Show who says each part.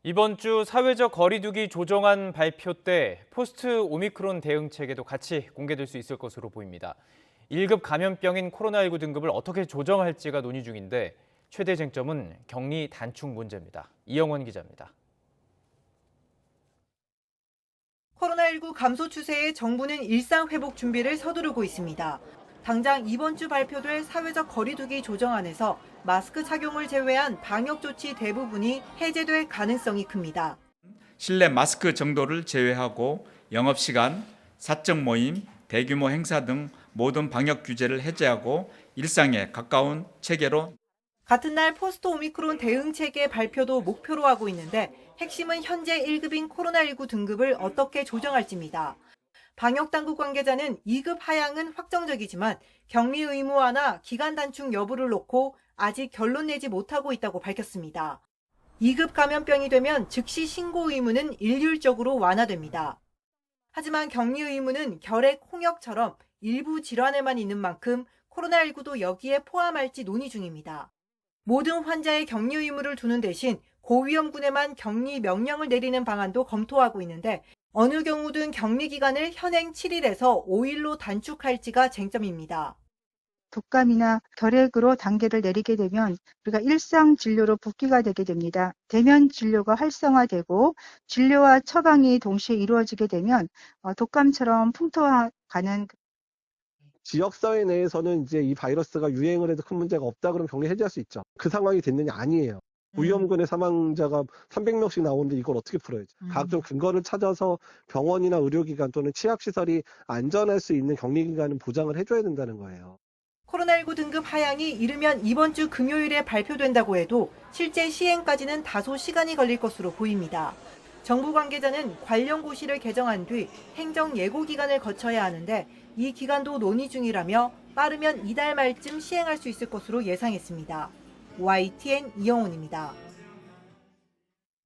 Speaker 1: 이번 주 사회적 거리두기 조정안 발표 때 포스트 오미크론 대응체계도 같이 공개될 수 있을 것으로 보입니다. 1급 감염병인 코로나19 등급을 어떻게 조정할지가 논의 중인데 최대 쟁점은 격리 단축 문제입니다. 이영원 기자입니다.
Speaker 2: 코로나19 감소 추세에 정부는 일상 회복 준비를 서두르고 있습니다. 당장 이번 주 발표될 사회적 거리두기 조정안에서 마스크 착용을 제외한 방역 조치 대부분이 해제될 가능성이 큽니다.
Speaker 3: 실내 마스크 정도를 제외하고 영업시간, 사적 모임, 대규모 행사 등 모든 방역 규제를 해제하고 일상에 가까운 체계로.
Speaker 2: 같은 날 포스트 오미크론 대응 체계 발표도 목표로 하고 있는데 핵심은 현재 1급인 코로나19 등급을 어떻게 조정할지입니다. 방역당국 관계자는 2급 하향은 확정적이지만 격리 의무 완화, 기간 단축 여부를 놓고 아직 결론 내지 못하고 있다고 밝혔습니다. 2급 감염병이 되면 즉시 신고 의무는 일률적으로 완화됩니다. 하지만 격리 의무는 결핵, 홍역처럼 일부 질환에만 있는 만큼 코로나19도 여기에 포함할지 논의 중입니다. 모든 환자의 격리 의무를 두는 대신 고위험군에만 격리 명령을 내리는 방안도 검토하고 있는데 어느 경우든 격리 기간을 현행 7일에서 5일로 단축할지가 쟁점입니다.
Speaker 4: 독감이나 결핵으로 단계를 내리게 되면 우리가 일상 진료로 복귀가 되게 됩니다. 대면 진료가 활성화되고 진료와 처방이 동시에 이루어지게 되면 독감처럼 풍토화가는
Speaker 5: 지역사회 내에서는 이제 이 바이러스가 유행을 해도 큰 문제가 없다 그러면 격리 해제할 수 있죠. 그 상황이 됐느냐 아니에요. 고위험군의 사망자가 300명씩 나오는데 이걸 어떻게 풀어야죠. 각종 근거를 찾아서 병원이나 의료기관 또는 치약시설이 안전할 수 있는 격리기간은 보장을 해줘야 된다는 거예요.
Speaker 2: 코로나19 등급 하향이 이르면 이번 주 금요일에 발표된다고 해도 실제 시행까지는 다소 시간이 걸릴 것으로 보입니다. 정부 관계자는 관련 고시를 개정한 뒤 행정 예고 기간을 거쳐야 하는데 이 기간도 논의 중이라며 빠르면 이달 말쯤 시행할 수 있을 것으로 예상했습니다. YTN 이영훈입니다.